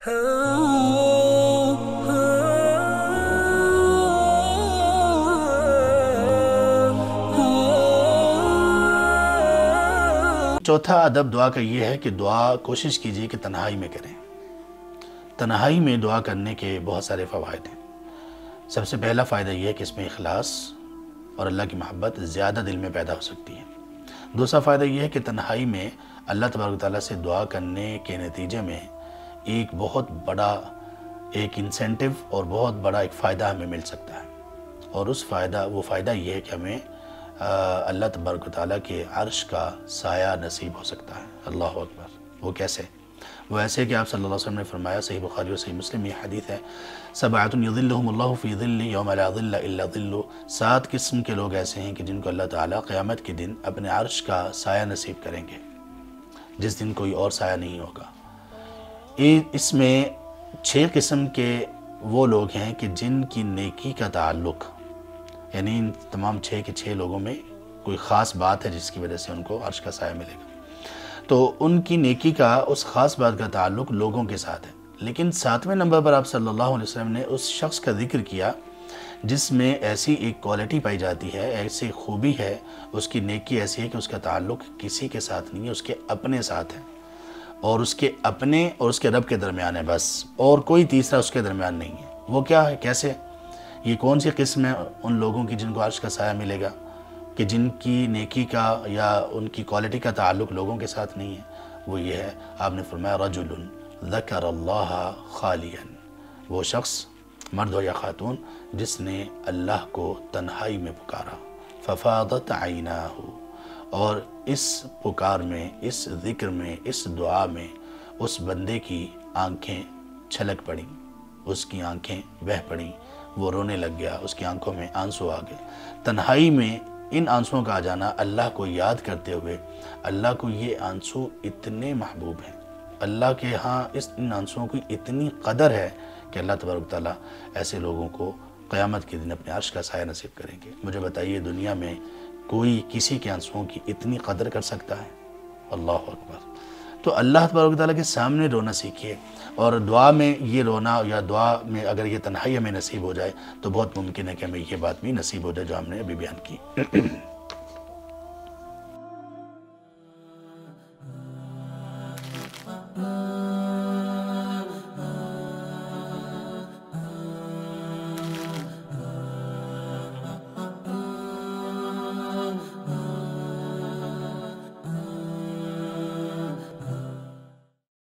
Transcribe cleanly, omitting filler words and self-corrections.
چوتھا ادب دعا کا یہ ہے کہ دعا کوشش کیجیے کہ تنہائی میں کریں۔ تنہائی میں دعا کرنے کے بہت سارے فوائد ہیں۔ سب سے پہلا فائدہ یہ ہے کہ اس میں اخلاص اور اللہ کی محبت زیادہ دل میں پیدا ہو سکتی ہے۔ دوسرا فائدہ یہ ہے کہ تنہائی میں اللہ تبارک و تعالیٰ سے دعا کرنے کے نتیجے میں ایک بہت بڑا ایک انسینٹو اور بہت بڑا ایک فائدہ ہمیں مل سکتا ہے، اور وہ فائدہ یہ ہے کہ ہمیں اللہ تبارک و تعالیٰ کے عرش کا سایہ نصیب ہو سکتا ہے۔ اللہ اکبر۔ وہ کیسے؟ وہ ایسے کہ آپ صلی اللہ علیہ وسلم نے فرمایا، صحیح بخاری اور صحیح مسلم یہ حدیث ہے، سبعۃ یظلھم اللہ فی ظلہ یوم لا ظل الا ظلہ، 7 قسم کے لوگ ایسے ہیں کہ جن کو اللہ تعالیٰ قیامت کے دن اپنے عرش کا سایہ نصیب کریں گے، جس دن کوئی اور سایہ نہیں ہوگا۔ اس میں 6 قسم کے وہ لوگ ہیں کہ جن کی نیکی کا تعلق، یعنی ان تمام 6 کے 6 لوگوں میں کوئی خاص بات ہے جس کی وجہ سے ان کو عرش کا سایہ ملے گا، تو ان کی نیکی کا اس خاص بات کا تعلق لوگوں کے ساتھ ہے۔ لیکن 7ویں نمبر پر آپ صلی اللہ علیہ وسلم نے اس شخص کا ذکر کیا جس میں ایسی ایک کوالٹی پائی جاتی ہے، ایسی خوبی ہے، اس کی نیکی ایسی ہے کہ اس کا تعلق کسی کے ساتھ نہیں ہے، اس کے اپنے ساتھ ہے، اور اس کے اپنے اور اس کے رب کے درمیان ہے بس، اور کوئی تیسرا اس کے درمیان نہیں ہے۔ وہ کیا ہے؟ کیسے؟ یہ کون سی قسم ہے ان لوگوں کی جن کو عرش کا سایہ ملے گا کہ جن کی نیکی کا یا ان کی کوالٹی کا تعلق لوگوں کے ساتھ نہیں ہے؟ وہ یہ ہے، آپ نے فرمایا رجل ذکر اللہ خالیا، وہ شخص مرد ہو یا خاتون جس نے اللہ کو تنہائی میں پکارا، ففاضت عیناہ، اور اس پکار میں، اس ذکر میں، اس دعا میں اس بندے کی آنکھیں چھلک پڑیں، اس کی آنکھیں بہہ پڑیں، وہ رونے لگ گیا، اس کی آنکھوں میں آنسو آ گئے۔ تنہائی میں ان آنسوؤں کا آ جانا اللہ کو یاد کرتے ہوئے، اللہ کو یہ آنسو اتنے محبوب ہیں، اللہ کے ہاں ان آنسوؤں کی اتنی قدر ہے کہ اللہ تبارک تعالیٰ ایسے لوگوں کو قیامت کے دن اپنے عرش کا سایہ نصیب کریں گے۔ مجھے بتائیے دنیا میں کوئی کسی کے آنسوؤں کی اتنی قدر کر سکتا ہے؟ اللہ اکبر۔ تو اللہ تبارک تعالیٰ کے سامنے رونا سیکھیے، اور دعا میں یہ رونا، یا دعا میں اگر یہ تنہائی ہمیں نصیب ہو جائے تو بہت ممکن ہے کہ ہمیں یہ بات بھی نصیب ہو جائے جو ہم نے ابھی بیان کی۔